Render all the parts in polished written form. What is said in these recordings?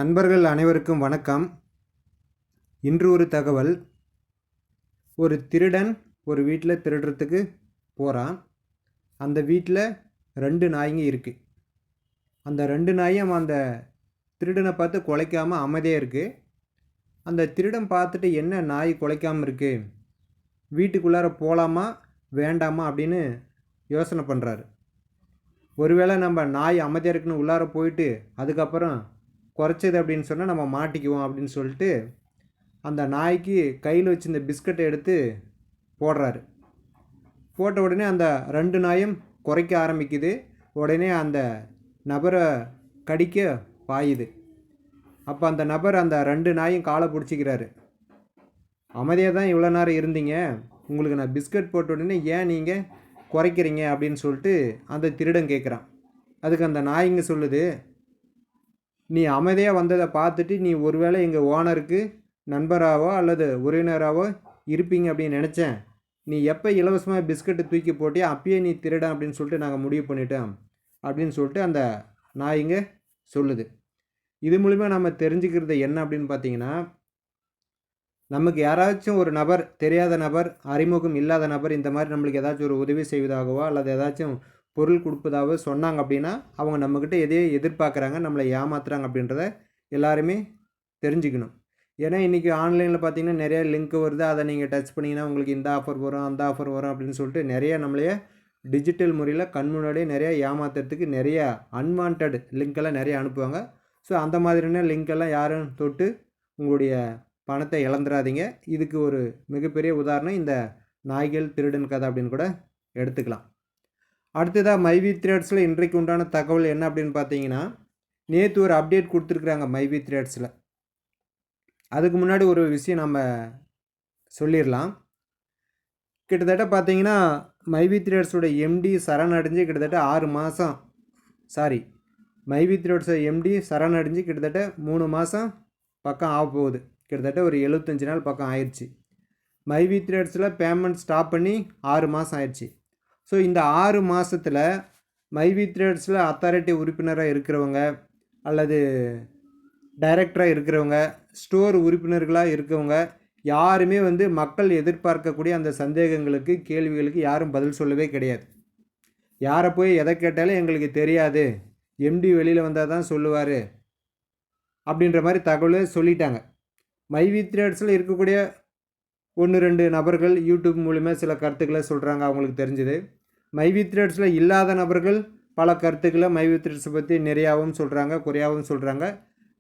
நண்பர்கள் அனைவருக்கும் வணக்கம். இன்று ஒரு தகவல். ஒரு திருடன் ஒரு வீட்டில் திருடுறதுக்கு போகிறான். அந்த வீட்டில் 2 நாய்ங்க இருக்குது. அந்த 2 நாயும் அந்த திருடனை பார்த்து குலைக்காமல் அமைதியாக இருக்குது. அந்த திருடன் பார்த்துட்டு என்ன நாய் குலைக்காமல் இருக்குது, வீட்டுக்குள்ளார போகலாமா வேண்டாமா அப்படின்னு யோசனை பண்ணுறாரு. ஒருவேளை நம்ம நாய் அமைதியாக இருக்குன்னு உள்ளார போயிட்டு அதுக்கப்புறம் குறைச்சது அப்படின்னு சொன்னால் நம்ம மாட்டிக்குவோம் அப்படின்னு சொல்லிட்டு அந்த நாய்க்கு கையில் வச்சு இந்த பிஸ்கட்டை எடுத்து போடுறாரு. போட்ட உடனே அந்த 2 நாயும் குறைக்க ஆரம்பிக்குது. உடனே அந்த நபரை கடிக்க பாயுது. அப்போ அந்த நபர் அந்த 2 நாயும் காலை பிடிச்சிக்கிறாரு. அமைதியாக தான் இவ்வளோ நேரம் இருந்தீங்க, உங்களுக்கு நான் பிஸ்கட் போட்ட உடனே ஏன் நீங்கள் குறைக்கிறீங்க அப்படின்னு சொல்லிட்டு அந்த திருடன் கேட்குறான். அதுக்கு அந்த நாய்ங்க சொல்லுது, நீ அமைதியாக வந்ததை பார்த்துட்டு நீ ஒருவேளை எங்கள் ஓனருக்கு நண்பராகவோ அல்லது உறவினராகவோ இருப்பீங்க அப்படின்னு நினச்சேன். நீ எப்போ இலவசமாக பிஸ்கட்டு தூக்கி போட்டியா அப்பயே நீ திருட அப்படின்னு சொல்லிட்டு நாங்கள் முடிவு பண்ணிட்டோம் அப்படின்னு சொல்லிட்டு அந்த நாய்ங்க சொல்லுது. இது மூலிமா நம்ம தெரிஞ்சுக்கிறது என்ன அப்படின்னு பார்த்தீங்கன்னா, நமக்கு யாராச்சும் ஒரு நபர், தெரியாத நபர், அறிமுகம் இல்லாத நபர் இந்த மாதிரி நம்மளுக்கு ஏதாச்சும் ஒரு உதவி செய்வதாகவோ அல்லது ஏதாச்சும் பொருள் கொடுப்பதாக சொன்னாங்க அப்படின்னா அவங்க நம்மக்கிட்ட எதையோ எதிர்பார்க்குறாங்க, நம்மளை ஏமாத்துறாங்க அப்படின்றத எல்லாருமே தெரிஞ்சுக்கணும். ஏன்னா இன்றைக்கி ஆன்லைனில் பார்த்திங்கன்னா நிறைய லிங்க் வருது. அதை நீங்கள் டச் பண்ணிங்கன்னா உங்களுக்கு இந்த ஆஃபர் வரும் அந்த ஆஃபர் வரும் அப்படின்னு சொல்லிட்டு நிறைய நம்மளையே டிஜிட்டல் முறையில் கண் முன்னாடியே நிறைய ஏமாத்துறதுக்கு நிறைய அன்வான்ட் லிங்க்கெல்லாம் நிறைய அனுப்புவாங்க. ஸோ அந்த மாதிரியான லிங்க்கெல்லாம் யாரும் தொட்டு உங்களுடைய பணத்தை இழந்துடாதீங்க. இதுக்கு ஒரு மிகப்பெரிய உதாரணம் இந்த நாய்கள் திருடன் கதை அப்படின்னு கூட எடுத்துக்கலாம். அடுத்ததாக மைவி த்ரெட்ஸில் இன்றைக்கு உண்டான தகவல் என்ன அப்படின்னு பார்த்தீங்கன்னா, நேற்று ஒரு அப்டேட் கொடுத்துருக்குறாங்க மைவி த்ரெட்ஸில். அதுக்கு முன்னாடி ஒரு விஷயம் நம்ம சொல்லிடலாம். கிட்டத்தட்ட பார்த்தீங்கன்னா மைவி த்ரெட்ஸோட எம்டி சரணடைஞ்சு கிட்டத்தட்ட 6 மாதம், மைவி த்ரெட்ஸோட எம்டி சரணடைஞ்சு கிட்டத்தட்ட 3 மாதம் பக்கம் ஆக போகுது. கிட்டத்தட்ட ஒரு 75 நாள் பக்கம் ஆயிடுச்சு. மைவி த்ரெட்ஸில் பேமெண்ட் ஸ்டாப் பண்ணி 6 மாதம் ஆயிடுச்சு. ஸோ இந்த 6 மாதத்தில் மைவி த்ரெட்ஸில் அத்தாரிட்டி உறுப்பினராக இருக்கிறவங்க அல்லது டைரக்டராக இருக்கிறவங்க, ஸ்டோர் உறுப்பினர்களாக இருக்கவங்க யாருமே மக்கள் எதிர்பார்க்கக்கூடிய அந்த சந்தேகங்களுக்கு, கேள்விகளுக்கு யாரும் பதில் சொல்லவே கிடையாது. யாரை போய் எதை கேட்டாலும் எங்களுக்கு தெரியாது, எம்டி வெளியில் வந்தால் தான் சொல்லுவார் அப்படின்ற மாதிரி தகவலை சொல்லிட்டாங்க. மைவி த்ரெட்ஸில் இருக்கக்கூடிய 1-2 நபர்கள் யூடியூப் மூலிமா சில கருத்துக்களை சொல்கிறாங்க, அவங்களுக்கு தெரிஞ்சுது. மைவி த்ரெட்ஸில் இல்லாத நபர்கள் பல கருத்துக்களை மைவி த்ரெட்ஸை பற்றி நிறையாவும் சொல்கிறாங்க, குறையாகவும் சொல்கிறாங்க.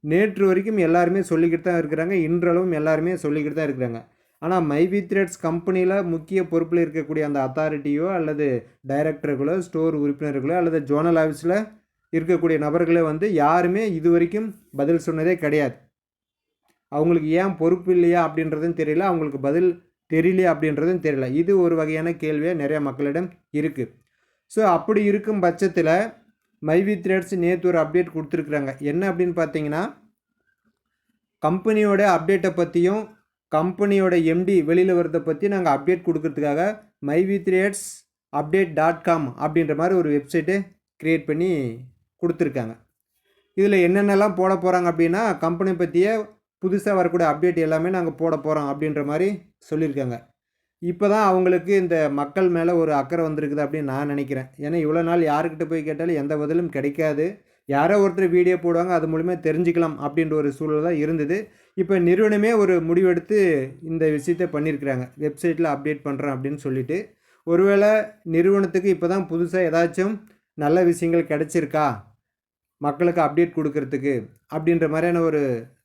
நேற்று வரைக்கும் எல்லாருமே சொல்லிக்கிட்டு தான் இருக்கிறாங்க, இன்றளவும் எல்லாருமே சொல்லிக்கிட்டு தான் இருக்கிறாங்க. ஆனால் மைவி த்ரெட்ஸ் கம்பெனியில் முக்கிய பொறுப்பில் இருக்கக்கூடிய அந்த அத்தாரிட்டியோ அல்லது டைரக்டர்களோ, ஸ்டோர் உறுப்பினர்களோ அல்லது ஜோனல் ஆஃபீஸில் இருக்கக்கூடிய நபர்களே யாருமே இது வரைக்கும் பதில் சொன்னதே கிடையாது. அவங்களுக்கு ஏன் பொறுப்பு இல்லையா அப்படின்றதும் தெரியல, அவங்களுக்கு பதில் தெரியலையா அப்படின்றதும் தெரியல. இது ஒரு வகையான கேள்வியாக நிறைய மக்களிடம் இருக்குது. ஸோ அப்படி இருக்கும் பட்சத்தில் மைவி த்ரெட்ஸ் நேற்று ஒரு அப்டேட் கொடுத்துருக்குறாங்க. என்ன அப்படின்னு பார்த்தீங்கன்னா, கம்பெனியோட அப்டேட்டை பற்றியும் கம்பெனியோட எம்டி வெளியில் வரதை பற்றி நாங்கள் அப்டேட் கொடுக்கறதுக்காக மைவி த்ரெட்ஸ் update.com அப்படின்ற மாதிரி ஒரு வெப்சைட்டு க்ரியேட் பண்ணி கொடுத்துருக்காங்க. இதில் என்னென்னலாம் போட போகிறாங்க அப்படின்னா, கம்பெனி பற்றிய புதுசாக வரக்கூடிய அப்டேட் எல்லாமே நாங்கள் போட போகிறோம் அப்படின்ற மாதிரி சொல்லியிருக்காங்க. இப்போ தான் அவங்களுக்கு இந்த மக்கள் மேலே ஒரு அக்கறை வந்திருக்குது அப்படின்னு நான் நினைக்கிறேன். ஏன்னா இவ்வளோ நாள் யாருக்கிட்ட போய் கேட்டாலும் எந்த பதிலும் கிடைக்காது. யாரோ ஒருத்தர் வீடியோ போடுவாங்க, அது மூலிமா தெரிஞ்சுக்கலாம் அப்படின்ற ஒரு சூழல் தான் இருந்தது. இப்போ நிறுவனமே ஒரு முடிவெடுத்து இந்த விஷயத்தை பண்ணியிருக்கிறாங்க, வெப்சைட்டில் அப்டேட் பண்ணுறேன் அப்படின்னு சொல்லிட்டு. ஒருவேளை நிறுவனத்துக்கு இப்போ தான் புதுசாக ஏதாச்சும் நல்ல விஷயங்கள் கிடைச்சிருக்கா மக்களுக்கு அப்டேட் கொடுக்கறதுக்கு அப்படின்ற மாதிரியான ஒரு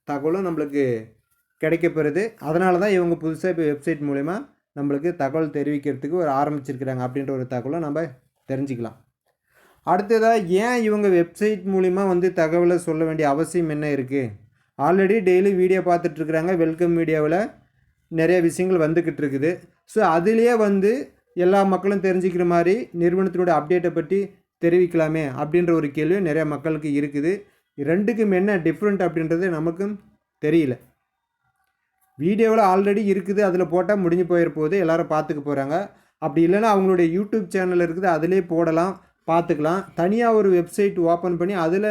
தகவலும் நம்மளுக்கு கிடைக்கப்பெறுது. அதனால தான் இவங்க புதுசாக இப்போ வெப்சைட் மூலிமா நம்மளுக்கு தகவல் தெரிவிக்கிறதுக்கு ஒரு ஆரம்பிச்சிருக்கிறாங்க அப்படின்ற ஒரு தகவலை நம்ம தெரிஞ்சுக்கலாம். அடுத்ததாக ஏன் இவங்க வெப்சைட் மூலிமா தகவலை சொல்ல வேண்டிய அவசியம் என்ன இருக்குது? ஆல்ரெடி டெய்லி வீடியோ பார்த்துட்ருக்குறாங்க, வெல்கம் வீடியோவில் நிறைய விஷயங்கள் வந்துக்கிட்டு இருக்குது. ஸோ அதுலேயே எல்லா மக்களும் தெரிஞ்சுக்கிற மாதிரி நிறுவனத்தினுடைய அப்டேட்டை பற்றி தெரிவிக்கலாமே அப்படின்ற ஒரு கேள்வி நிறைய மக்களுக்கு இருக்குது. ரெண்டுக்கும் என்ன டிஃப்ரெண்ட் அப்படின்றது நமக்கும் தெரியல. வீடியோவில் ஆல்ரெடி இருக்குது, அதில் போட்டால் முடிஞ்சு போயிட எல்லோரும் பார்த்துக்க போகிறாங்க. அப்படி இல்லைன்னா அவங்களுடைய யூடியூப் சேனல் இருக்குது, அதிலே போடலாம், பார்த்துக்கலாம். தனியாக ஒரு வெப்சைட் ஓப்பன் பண்ணி அதில்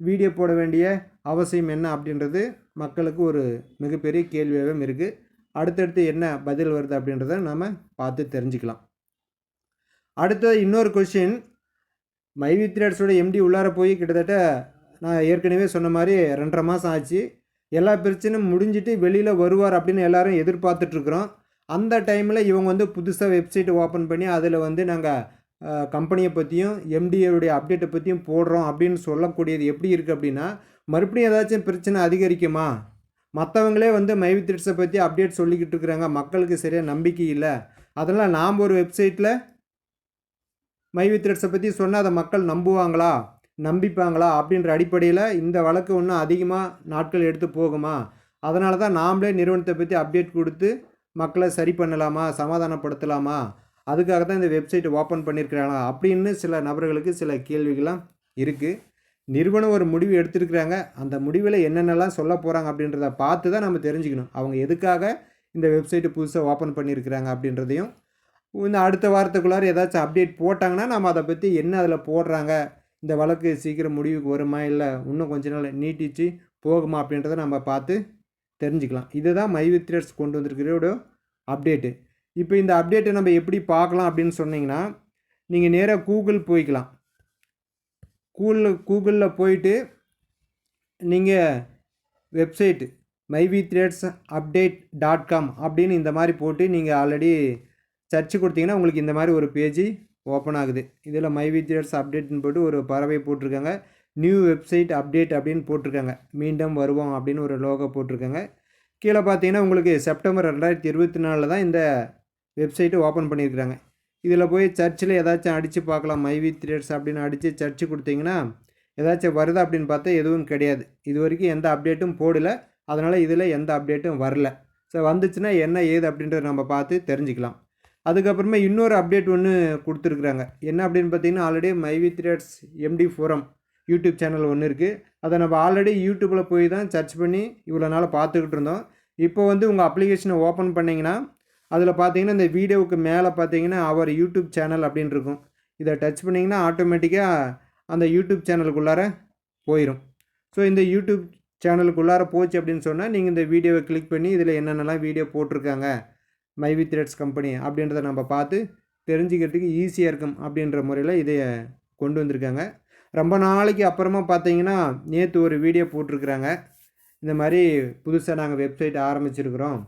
வீடியோ போட வேண்டிய அவசியம் என்ன அப்படின்றது மக்களுக்கு ஒரு மிகப்பெரிய கேள்வியாகவும் இருக்குது. அடுத்தடுத்து என்ன பதில் வருது அப்படின்றத நம்ம பார்த்து தெரிஞ்சுக்கலாம். அடுத்தது இன்னொரு கொஷின், மைவி த்ரெட்ஸோட எம்டி உள்ளார போய் கிட்டத்தட்ட நான் ஏற்கனவே சொன்ன மாதிரி 2.5 மாதம் ஆச்சு. எல்லா பிரச்சனையும் முடிஞ்சிட்டு வெளியில் வருவார் அப்படின்னு எல்லாரும் எதிர்பார்த்துட்ருக்குறோம். அந்த டைமில் இவங்க வந்து புதுசாக வெப்சைட் ஓப்பன் பண்ணி அதில் வந்து நாங்கள் கம்பெனியை பற்றியும் எம்டியோடைய அப்டேட்டை பற்றியும் போடுறோம் அப்படின்னு சொல்லக்கூடியது எப்படி இருக்குது அப்படின்னா, மறுபடியும் ஏதாச்சும் பிரச்சனை அதிகரிக்குமா? மற்றவங்களே வந்து மைவி த்ரெட்ஸை பற்றி அப்டேட் சொல்லிக்கிட்டு இருக்கிறாங்க, மக்களுக்கு சரியாக நம்பிக்கை இல்லை, அதனால் நாம் ஒரு வெப்சைட்டில் மைவி த்ரெட்ஸை பற்றி சொன்னால் அதை மக்கள் நம்புவாங்களா, நம்பிப்பாங்களா அப்படின்ற அடிப்படையில் இந்த வழக்கு இன்னும் அதிகமாக நாட்கள் எடுத்து போகுமா? அதனால தான் நாமளே நிறுவனத்தை பற்றி அப்டேட் கொடுத்து மக்களை சரி பண்ணலாமா, சமாதானப்படுத்தலாமா, அதுக்காக தான் இந்த வெப்சைட் ஓப்பன் பண்ணியிருக்கிறாங்களா அப்படின்னு சில நபர்களுக்கு சில கேள்விகள்லாம் இருக்குது. நிறுவனம் ஒரு முடிவு எடுத்துருக்குறாங்க, அந்த முடிவில் என்னென்னலாம் சொல்ல போகிறாங்க அப்படின்றத பார்த்து தான் நம்ம தெரிஞ்சுக்கணும் அவங்க எதுக்காக இந்த வெப்சைட்டு புதுசாக ஓப்பன் பண்ணியிருக்கிறாங்க அப்படின்றதையும். இந்த அடுத்த வாரத்துக்குள்ளார ஏதாச்சும் அப்டேட் போட்டாங்கன்னா நம்ம அதை பற்றி என்ன அதில் போடுறாங்க, இந்த வழக்கு சீக்கிரம் முடிவுக்கு வருமா, இல்லை இன்னும் கொஞ்ச நாள் நீட்டிச்சு போகுமா அப்படின்றத நம்ம பார்த்து தெரிஞ்சுக்கலாம். இதுதான் மைவி த்ரெட்ஸ் கொண்டு வந்திருக்கிற அப்டேட்டு. இப்போ இந்த அப்டேட்டை நம்ம எப்படி பார்க்கலாம் அப்படின்னு சொன்னிங்கன்னா, நீங்கள் நேராக கூகுள் போய்க்கலாம். கூகுளில் போயிட்டு நீங்கள் வெப்சைட்டு myvthreadsupdate.com அப்படின்னு இந்த மாதிரி போட்டு நீங்கள் ஆல்ரெடி சர்ச் கொடுத்தீங்கன்னா உங்களுக்கு இந்த மாதிரி ஒரு பேஜ் ஓப்பன் ஆகுது. இதில் மைவி த்ரெட்ஸ் அப்டேட்னு போட்டு ஒரு பறவை போட்டிருக்காங்க, நியூ வெப்சைட் அப்டேட் அப்படின்னு போட்டிருக்காங்க, மீண்டும் வருவோம் அப்படின்னு ஒரு லோகோ போட்டிருக்காங்க. கீழே பார்த்தீங்கன்னா உங்களுக்கு செப்டம்பர் 2024 தான் இந்த வெப்சைட்டு ஓப்பன் பண்ணியிருக்கிறாங்க. இதில் போய் சர்ச்சில் ஏதாச்சும் அடித்து பார்க்கலாம், மைவி த்ரெட்ஸ் அப்படின்னு அடித்து சர்ச்சு கொடுத்தீங்கன்னா ஏதாச்சும் வருதா அப்படின்னு பார்த்தா எதுவும் கிடையாது. இது வரைக்கும் எந்த அப்டேட்டும் போடலை, அதனால் இதில் எந்த அப்டேட்டும் வரல. ஸோ வந்துச்சுன்னா என்ன ஏது அப்படின்றத நம்ம பார்த்து தெரிஞ்சுக்கலாம். அதுக்கப்புறமா இன்னொரு அப்டேட் ஒன்று கொடுத்துருக்குறாங்க. என்ன அப்படின்னு பார்த்தீங்கன்னா, ஆல்ரெடி மைவி threads MD forum YouTube channel ஒன்று இருக்குது. அதை நம்ம ஆல்ரெடி யூடியூப்பில் போய் தான் சர்ச் பண்ணி இவ்வளோ நாள் பார்த்துக்கிட்டு இருந்தோம். இப்போ வந்து உங்கள் அப்ளிகேஷனை ஓப்பன் பண்ணிங்கன்னா அதில் பார்த்தீங்கன்னா இந்த வீடியோவுக்கு மேலே பார்த்தீங்கன்னா அவர் யூடியூப் சேனல் அப்படின்னு இருக்கும். இதை டச் பண்ணிங்கன்னா ஆட்டோமேட்டிக்காக அந்த யூடியூப் சேனலுக்குள்ளார போயிடும். ஸோ இந்த யூடியூப் சேனலுக்குள்ளார போச்சு அப்படின்னு சொன்னால் நீங்கள் இந்த வீடியோவை கிளிக் பண்ணி இதில் என்னென்னலாம் வீடியோ போட்டிருக்காங்க மைவி த்ரெட்ஸ் கம்பெனி அப்படின்றத நம்ம பார்த்து தெரிஞ்சுக்கிறதுக்கு ஈஸியாக இருக்கும் அப்படின்ற முறையில் இதை கொண்டு வந்திருக்காங்க. ரொம்ப நாளைக்கு அப்புறமா பார்த்தீங்கன்னா நேற்று ஒரு வீடியோ போட்டிருக்கிறாங்க, இந்த மாதிரி புதுசாக நாங்கள் வெப்சைட் ஆரம்பிச்சிருக்கிறோம்,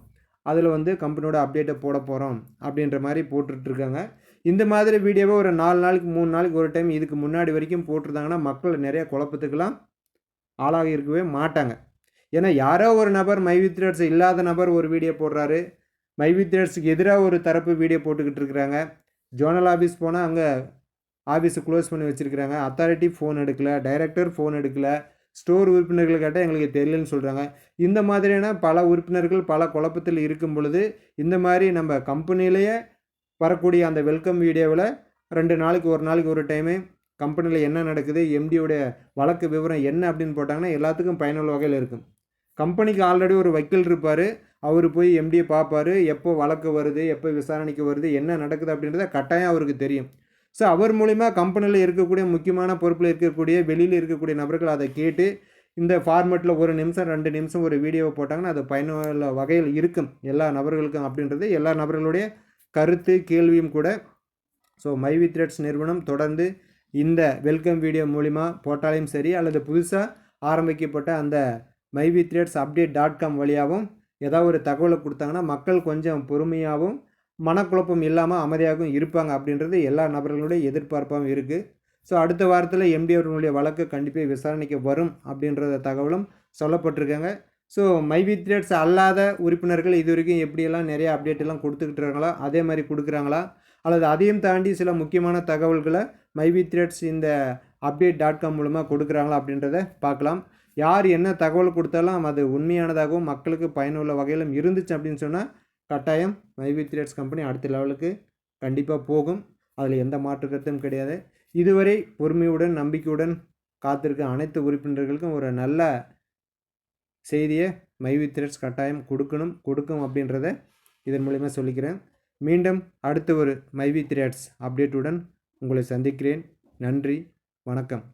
அதில் வந்து கம்பெனியோட அப்டேட்டை போட போகிறோம் அப்படின்ற மாதிரி போட்டுட்ருக்காங்க. இந்த மாதிரி வீடியோவை ஒரு 4 நாளைக்கு 3 நாளைக்கு ஒரு டைம் இதுக்கு முன்னாடி வரைக்கும் போட்டிருந்தாங்கன்னா மக்கள் நிறைய குழப்பத்துக்கெல்லாம் ஆளாகி இருக்கவே மாட்டாங்க. ஏன்னா யாரோ ஒரு நபர் மைவி த்ரெட்ஸ் இல்லாத நபர் ஒரு வீடியோ போடுறாரு, மைவி த்ரெட்ஸுக்கு எதிராக ஒரு தரப்பு வீடியோ போட்டுக்கிட்டு இருக்கிறாங்க. ஜோனல் ஆஃபீஸ் போனால் அங்கே ஆஃபீஸை க்ளோஸ் பண்ணி வச்சுருக்கிறாங்க, அத்தாரிட்டி ஃபோன் எடுக்கலை, டைரக்டர் ஃபோன் எடுக்கலை, ஸ்டோர் உறுப்பினர்கள் கேட்டால் எங்களுக்கு தெரியலன்னு சொல்கிறாங்க. இந்த மாதிரியான பல உறுப்பினர்கள் பல குழப்பத்தில் இருக்கும் பொழுது இந்த மாதிரி நம்ம கம்பெனிலேயே வரக்கூடிய அந்த வெல்கம் வீடியோவில் 2 நாளைக்கு ஒரு நாளைக்கு ஒரு டைமு கம்பெனியில் என்ன நடக்குது, எம்டியோடைய வழக்கு விவரம் என்ன அப்படின்னு போட்டாங்கன்னா எல்லாத்துக்கும் பயனுள்ள வகையில் இருக்கும். கம்பெனிக்கு ஆல்ரெடி ஒரு வக்கீல் இருப்பார், அவர் போய் எம்டியை பார்ப்பார், எப்போ வழக்கு வருது, எப்போ விசாரணைக்கு வருது, என்ன நடக்குது அப்படின்றத கட்டாயம் அவருக்கு தெரியும். ஸோ அவர் மூலிமா கம்பெனியில் இருக்கக்கூடிய முக்கியமான பொறுப்பில் இருக்கக்கூடிய வெளியில் இருக்கக்கூடிய நபர்கள் அதை கேட்டு இந்த ஃபார்மேட்டில் 1 நிமிஷம் 2 நிமிஷம் ஒரு வீடியோவை போட்டாங்கன்னா அது பயனுள்ள வகையில் இருக்கும் எல்லா நபர்களுக்கும் அப்படின்றது எல்லா நபர்களுடைய கருத்து கேள்வியும் கூட. ஸோ மைவி த்ரெட்ஸ் நிறுவனம் தொடர்ந்து இந்த வெல்கம் வீடியோ மூலிமா போட்டாலையும் சரி அல்லது புதுசாக ஆரம்பிக்கப்பட்ட அந்த மைவி த்ரெட்ஸ் update.com வழியாகவும் ஏதாவது ஒரு தகவலை கொடுத்தாங்கன்னா மக்கள் கொஞ்சம் பொறுமையாகவும் மனக்குழப்பம் இல்லாமல் அமைதியாகவும் இருப்பாங்க அப்படின்றது எல்லா நபர்களுடைய எதிர்பார்ப்பாகவும் இருக்குது. ஸோ அடுத்த வாரத்தில் எம்டி அவர்களுடைய வழக்கு கண்டிப்பாக விசாரணைக்கு வரும் அப்படின்றத தகவலும் சொல்லப்பட்டிருக்காங்க. ஸோ மைவி த்ரெட்ஸ் அல்லாத உறுப்பினர்கள் இது வரைக்கும் எப்படியெல்லாம் நிறைய அப்டேட்டெல்லாம் கொடுத்துக்கிட்டு இருக்காங்களா அதே மாதிரி கொடுக்குறாங்களா, அல்லது அதையும் தாண்டி சில முக்கியமான தகவல்களை மைவி த்ரெட்ஸ் இந்த update.com மூலமாக கொடுக்குறாங்களா அப்படின்றத பார்க்கலாம். யார் என்ன தகவல் கொடுத்தாலும் அது உண்மையானதாகவும் மக்களுக்கு பயனுள்ள வகையிலும் இருந்துச்சு அப்படின்னு சொன்னால் கட்டாயம் மைவி த்ரெட்ஸ் கம்பெனி அடுத்த லெவலுக்கு கண்டிப்பாக போகும், அதில் எந்த மாற்று கருத்தும் கிடையாது. இதுவரை பொறுமையுடன் நம்பிக்கையுடன் காத்திருக்க அனைத்து உறுப்பினர்களுக்கும் ஒரு நல்ல செய்தியை மைவி த்ரெட்ஸ் கட்டாயம் கொடுக்கும் அப்படின்றத இதன் மூலிமா சொல்லிக்கிறேன். மீண்டும் அடுத்த ஒரு மைவி த்ரெட்ஸ் அப்டேட்டுடன் உங்களை சந்திக்கிறேன். நன்றி, வணக்கம்.